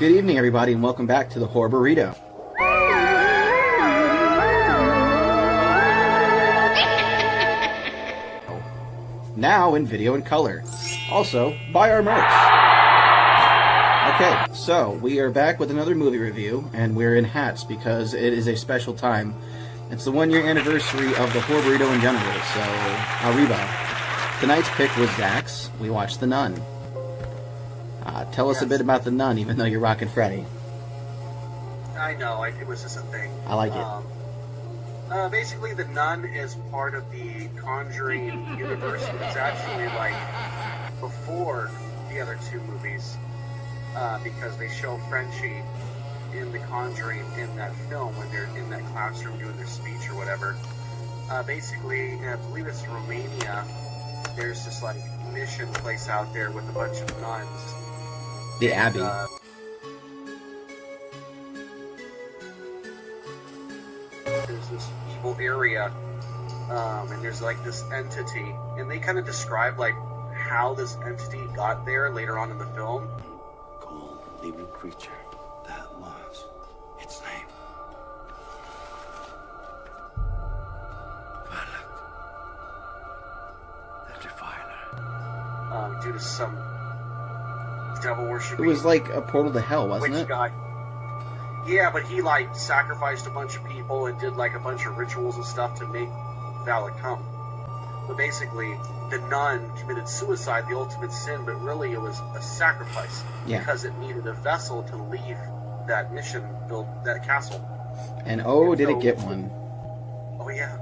Good evening, everybody, and welcome back to the Horror Burrito. Now in video and color. Also, buy our merch. Okay, so we are back with another movie review, and we're in hats because it is a special time. It's the 1-year anniversary of the Horror Burrito in general, so arriba. Tonight's pick was Zach's. We watched The Nun. Tell us a bit about The Nun, even though you're rocking Freddy. I know, it was just a thing. I like it. Basically, The Nun is part of the Conjuring universe. It's actually like before the other two movies, because they show Frenchie in The Conjuring in that film when they're in that classroom doing their speech or whatever. Basically, I believe it's Romania. There's this like mission place out there with a bunch of nuns. The Abbey. There's this evil area, and there's like this entity, and they kind of describe like how this entity got there later on in the film. Cold living creature that loves its name. Valak, the Defiler. Due to some devil worshiping. It was like a portal to hell, wasn't it? Guy. Yeah, but he like sacrificed a bunch of people and did like a bunch of rituals and stuff to make Valak come. But basically, the nun committed suicide, the ultimate sin, but really it was a sacrifice because it needed a vessel to leave that mission, build that castle. And oh, did it get one? Oh yeah.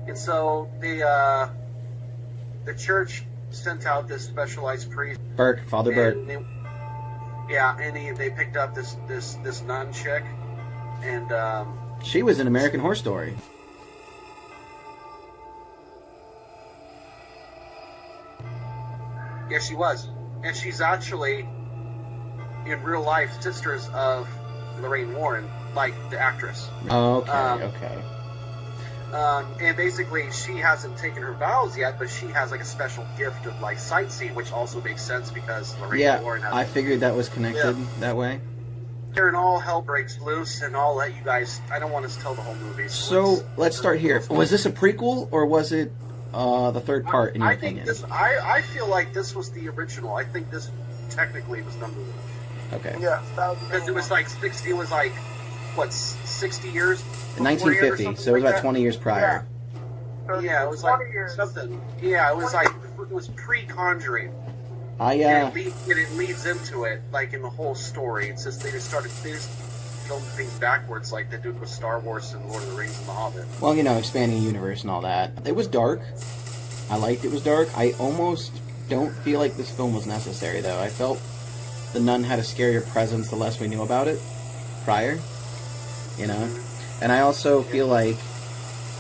And so the church sent out this specialized priest, Father Burke. And they picked up this nun chick, and she was in American Horror Story. Yeah, she was, and she's actually in real life sisters of Lorraine Warren, like the actress. Oh, okay. And basically, she hasn't taken her vows yet, but she has like a special gift of like sightseeing, which also makes sense because Lorraine Warren has. I figured that was connected that way. And all hell breaks loose, and I'll let you guys. I don't want to tell the whole movie. So let's start here. Was this a prequel or was it the third part? In your opinion, I feel like this was the original. I think this technically was number one. Okay. Yeah, because it was like 60. It was like what 60 years. 1950, so it was about 20 years prior. Yeah, it was like something. Yeah, it was like it was pre-Conjuring. It leads into it, like in the whole story. It's just they just filmed things backwards, like they did with Star Wars and Lord of the Rings and The Hobbit. Well, expanding the universe and all that. It was dark. I liked it was dark. I almost don't feel like this film was necessary, though. I felt The Nun had a scarier presence the less we knew about it prior. And I also feel like,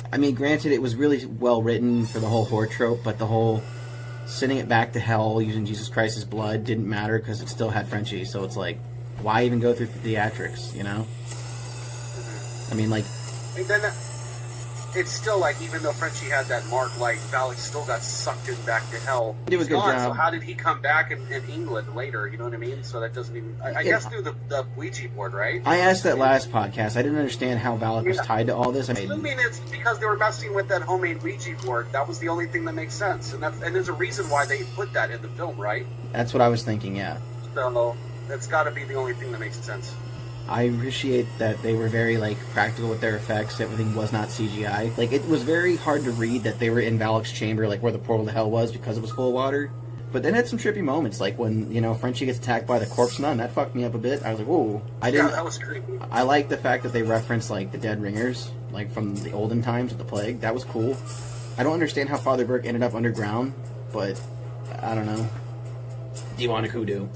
granted, it was really well written for the whole horror trope, but the whole sending it back to hell using Jesus Christ's blood didn't matter because it still had Frenchie. So it's like, why even go through the theatrics, And then it's still like, even though Frenchie had that mark, like Valak still got sucked in back to hell. It was a good job. So how did he come back in England later? You know what I mean? So that doesn't even. I guess through the Ouija board, right? I asked that last podcast. I didn't understand how Valak was tied to all this. Assuming it's because they were messing with that homemade Ouija board. That was the only thing that makes sense, and there's a reason why they put that in the film, right? That's what I was thinking. Yeah. So that's got to be the only thing that makes sense. I appreciate that they were very, practical with their effects. Everything was not CGI. It was very hard to read that they were in Valak's chamber, where the portal to hell was, because it was full of water. But then it had some trippy moments, like when, Frenchie gets attacked by the corpse nun. That fucked me up a bit. I was like, whoa. That was creepy. I like the fact that they referenced, the dead ringers, from the olden times of the plague. That was cool. I don't understand how Father Burke ended up underground, but I don't know. Demonic hoodoo.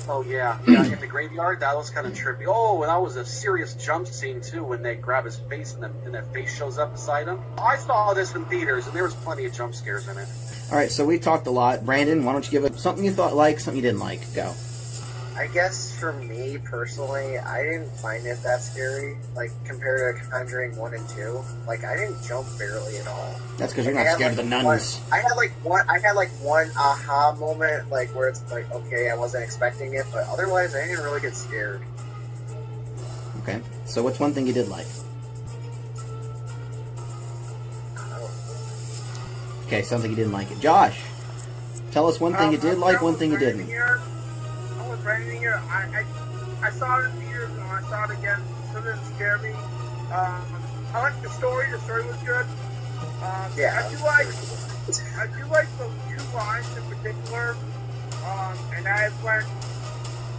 Oh, yeah, in the graveyard, that was kind of trippy. Oh, and that was a serious jump scene, too, when they grab his face and that face shows up beside him. I saw this in theaters, and there was plenty of jump scares in it. All right, so we talked a lot. Brandon, why don't you give it something you thought something you didn't like. Go. I guess for me personally, I didn't find it that scary. Like compared to Conjuring 1 and 2, like I didn't jump barely at all. That's because you're not scared of the nuns. I had like one aha moment, like where it's like, okay, I wasn't expecting it, but otherwise I didn't really get scared. Okay, so what's one thing you did like? Okay, sounds like you didn't like it. Josh, tell us one thing you did like, one thing you didn't. I was right in here. I saw it in theaters and I saw it again. So it didn't scare me. I liked the story. The story was good. Yeah. I do like the 2 lines in particular. And that is when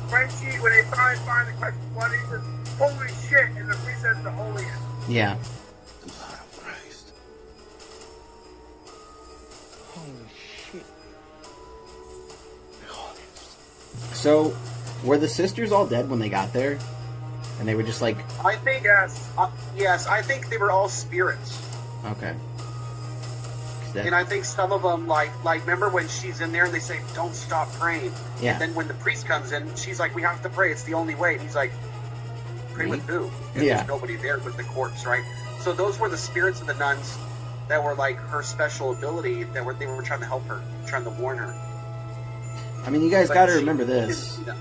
Frenchie, when they finally find the question what he says, holy shit, and the priest says the holiest. Yeah. The blood of Christ. Holy shit. The holiest. So, were the sisters all dead when they got there? And they were just like... I think yes, I think they were all spirits. Okay. And I think some of them, like remember when she's in there and they say, don't stop praying. Yeah. And then when the priest comes in, she's like, we have to pray. It's the only way. And he's like, pray with who? And Yeah. there's nobody there with the corpse, right? So those were the spirits of the nuns that were like her special ability, they were trying to help her, trying to warn her. I mean, you guys But got to she remember didn't this. see them.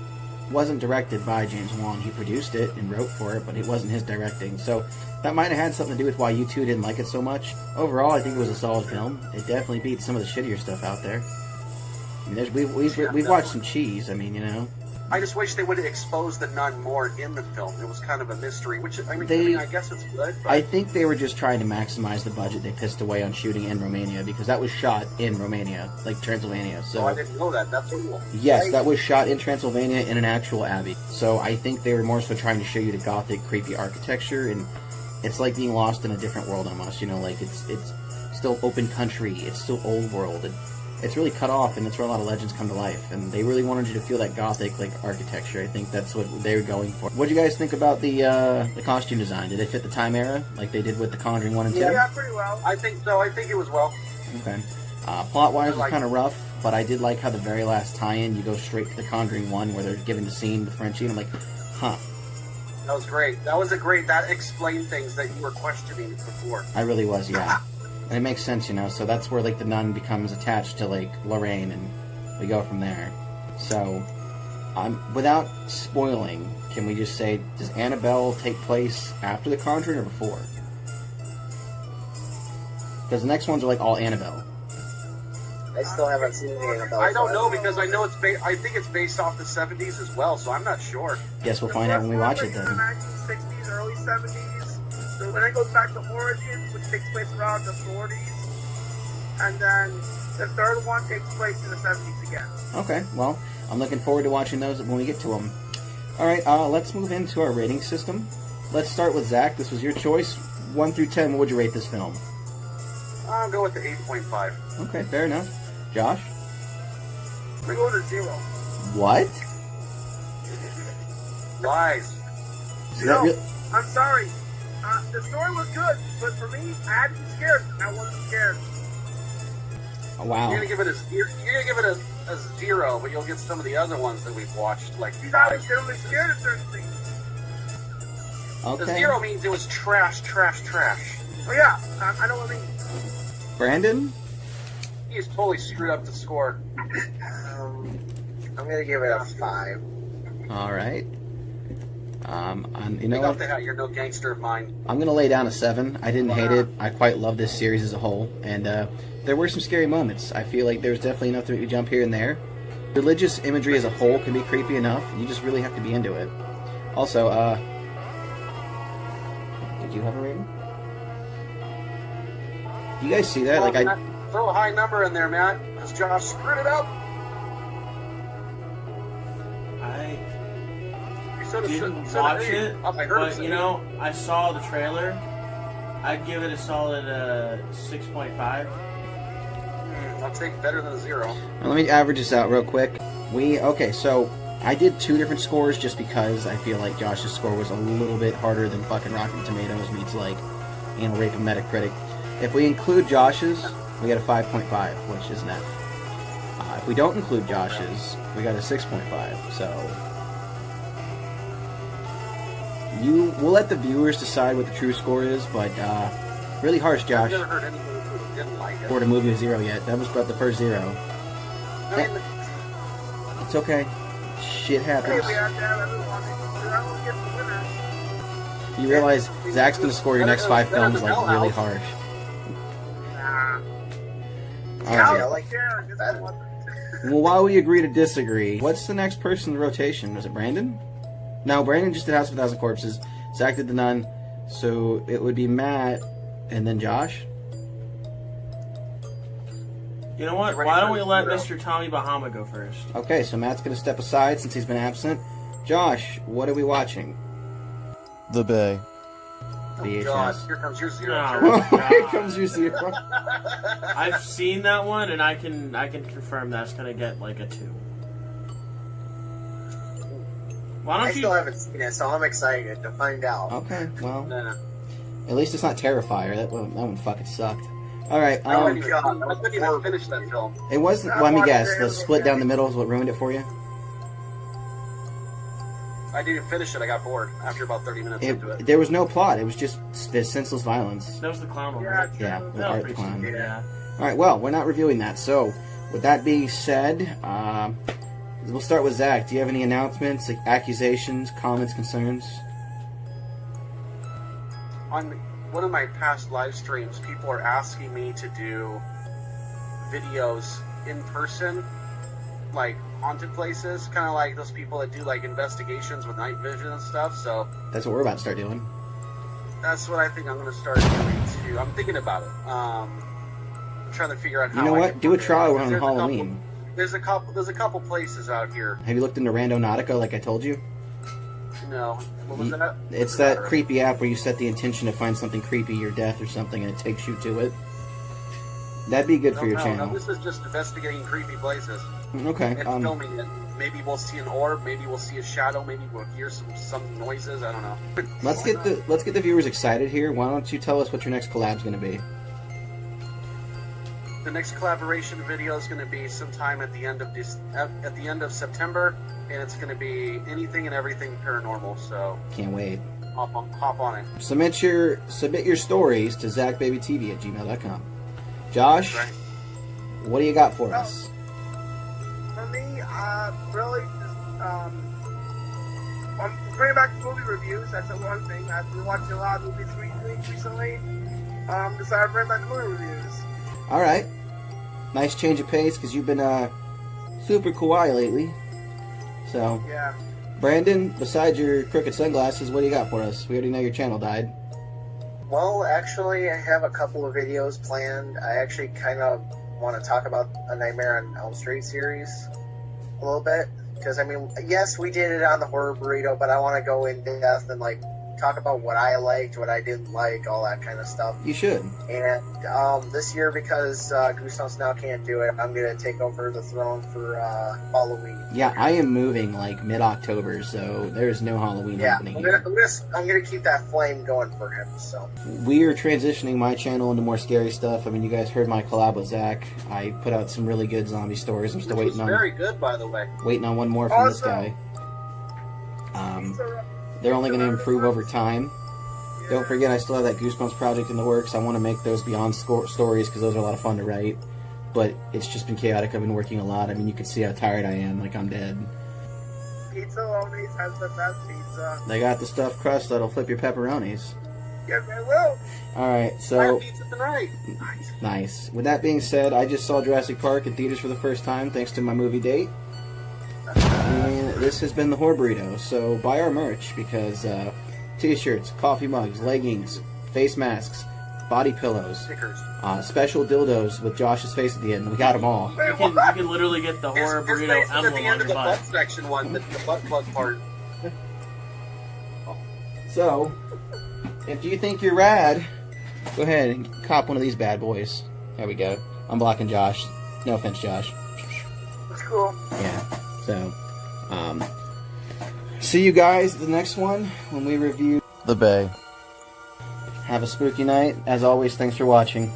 Wasn't directed by James Wan. He produced it and wrote for it, but it wasn't his directing. So that might have had something to do with why you two didn't like it so much. Overall, I think it was a solid film. It definitely beat some of the shittier stuff out there. I mean, we've watched some cheese. I mean, you know. I just wish they would have exposed the nun more in the film. It was kind of a mystery, which I mean, I guess it's good. But I think they were just trying to maximize the budget they pissed away on shooting in Romania, because that was shot in Romania, like Transylvania. So I didn't know that. That's cool. yes, that was shot in Transylvania in an actual abbey. So I think they were more so trying to show you the gothic, creepy architecture, and it's like being lost in a different world almost. You know, like it's still open country, it's still old world, and it's really cut off, and it's where a lot of legends come to life. And they really wanted you to feel that gothic, like, architecture. I think that's what they were going for. What do you guys think about the costume design? Did it fit the time era, like they did with The Conjuring 1 and 2? Yeah, pretty well. I think so. I think it was well. Okay. Plot-wise, it was like kind of rough, but I did like how the very last tie-in, you go straight to The Conjuring 1, where they're giving the scene with Frenchie, and I'm like, huh. That was great. That explained things that you were questioning before. I really was, yeah. And it makes sense, you know, so that's where, like, the nun becomes attached to, like, Lorraine, and we go from there. So, without spoiling, can we just say, does Annabelle take place after The Conjuring or before? Because the next ones are, like, all Annabelle. I still haven't seen Annabelle. I don't know, because I know I think it's based off the 70s as well, so I'm not sure. Guess we'll find out when we watch it, then. The 1960s, early 70s. So then it goes back to Origins, which takes place around the 40s. And then the third one takes place in the 70s again. Okay, well, I'm looking forward to watching those when we get to them. Alright, let's move into our rating system. Let's start with Zach. This was your choice. 1 through 10, what would you rate this film? I'll go with the 8.5. Okay, fair enough. Josh? We go to 0. What? Lies. I'm sorry. The story was good, but for me, I had to be scared. I wasn't scared. Oh, wow. You're gonna give it a 0, but you'll get some of the other ones that we've watched, like He's not generally scared of certain things. Okay. The 0 means it was trash. Oh yeah, I know what I mean. Brandon? He's totally screwed up the score. I'm gonna give it a 5. Alright. You You know got what? the hell, you're no gangster of mine. I'm gonna lay down a 7. I didn't hate it. I quite love this series as a whole, and there were some scary moments. I feel like there's definitely enough to make you jump here and there. Religious imagery as a whole can be creepy enough. You just really have to be into it. Also, did you have a rating? Do you guys see that? Like, Throw a high number in there, Matt, because Josh screwed it up. I You should didn't have watch it, I heard but him you know, I saw the trailer. I'd give it a solid 6.5. I'll take better than a 0. Now, let me average this out real quick. Okay, so I did 2 different scores just because I feel like Josh's score was a little bit harder than fucking Rotten Tomatoes meets like Anal Rape and Metacritic. If we include Josh's, we got a 5.5, which is an F. If we don't include Josh's, we got a 6.5. So We'll let the viewers decide what the true score is, but really harsh, I've Josh. never heard anyone who didn't like it. Scored a movie of 0 yet. That was about the first 0. I mean, It's okay. Shit Hey, happens. we have to have everyone. I don't get the winners. You realize Zach's gonna score your next 5 films like really harsh. Nah. Alright. I like Yeah, just that. one. Well, while we agree to disagree, what's the next person in the rotation? Was it Brandon? No, Brandon just did House of a Thousand Corpses. Zach did The Nun. So it would be Matt and then Josh. You know what? Ready Why for don't we this let Burrito? Mr. Tommy Bahama go first? Okay, so Matt's going to step aside since he's been absent. Josh, what are we watching? The Bay. oh God, VHS. here comes your 0. No. Here comes your 0. I've seen that one, and I can confirm that's gonna get like a 2. Why I don't still you? haven't seen it, so I'm excited to find out. Okay, well, Nah. at least it's not Terrifier. That one fucking sucked. All right, I couldn't even finish that film. it wasn't. Let me guess. The split down the middle is what ruined it for you. I didn't finish it. I got bored after about 30 minutes into it. There was no plot. It was just senseless violence. That was the clown one, Yeah, right? Yeah, true. with That was Art the pretty Clown. stupid, yeah. All right, well, we're not reviewing that. So, with that being said, we'll start with Zach. Do you have any announcements, like accusations, comments, concerns? On one of my past live streams, people are asking me to do videos in person, like haunted places, kind of like those people that do like investigations with night vision and stuff. So That's what we're about to start doing. that's what I think I'm going to start doing too. I'm thinking about it. I'm trying to figure out how. You know I what? can Do a work it trial out. run on There's a couple- Halloween. There's a couple places out here. Have you looked into Randonautica like I told you? No, what was that? It's that creepy app where you set the intention to find something creepy, your death or something, and it takes you to it. That'd be good for your No, channel. this is just investigating creepy places Okay. and filming it. Maybe we'll see an orb. Maybe we'll see a shadow. Maybe we'll hear some noises. I don't know. Let's get the viewers excited here. Why don't you tell us what your next collab's going to be? The next collaboration video is going to be sometime at the end of September, and it's going to be anything and everything paranormal. So Can't wait. hop on it. Submit your stories to ZakBabyTV@gmail.com. Josh, Right. what do you got for us? For me, really just, I'm bringing back movie reviews. That's the one thing. I've been watching a lot of movies recently. Decided to bring back movie reviews. All right. Nice change of pace because you've been super kawaii lately. So, Yeah. Brandon, besides your crooked sunglasses, what do you got for us? We already know your channel died. Well, actually, I have a couple of videos planned. I actually kind of want to talk about a Nightmare on Elm Street series a little bit. Because, I mean, yes, we did it on the Horror Burrito, but I want to go in depth and, like, talk about what I liked, what I didn't like, all that kind of stuff. You should. And this year, because Goosebumps Now can't do it, I'm going to take over the throne for Halloween. Yeah, I am moving like mid-October, so there's no Halloween Yeah, happening I'm here. gonna keep that flame going for him. So We are transitioning my channel into more scary stuff. I mean, you guys heard my collab with Zach. I put out some really good zombie stories. I'm still Which was waiting very good, by the way. on one more from this Awesome. guy. They're only going to improve over time. Don't forget, I still have that Goosebumps project in the works. I want to make those beyond stories because those are a lot of fun to write. But it's just been chaotic. I've been working a lot. I mean, you can see how tired I am. Like, I'm dead. Pizza always has the best pizza. They got the stuffed crust that'll flip your pepperonis. Yes, I will. Alright, I so... have pizza tonight. Nice. With that being said, I just saw Jurassic Park in theaters for the first time thanks to my movie date. And this has been the Horror Burrito. So buy our merch because t-shirts, coffee mugs, leggings, face masks, body pillows, Stickers. special dildos with Josh's face at the end. We got them all. You can literally get the Horror His Burrito face is at emblem the on end of your the butt butt. section one, the butt plug part. So, if you think you're rad, go ahead and cop one of these bad boys. There we go. I'm blocking Josh. No offense, Josh. It's cool. Yeah. So, see you guys at the next one when we review The Bay. Have a spooky night. As always, thanks for watching.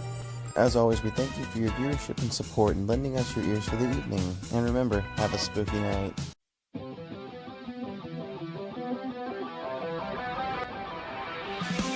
As always, we thank you for your viewership and support and lending us your ears for the evening. And remember, have a spooky night. Bye.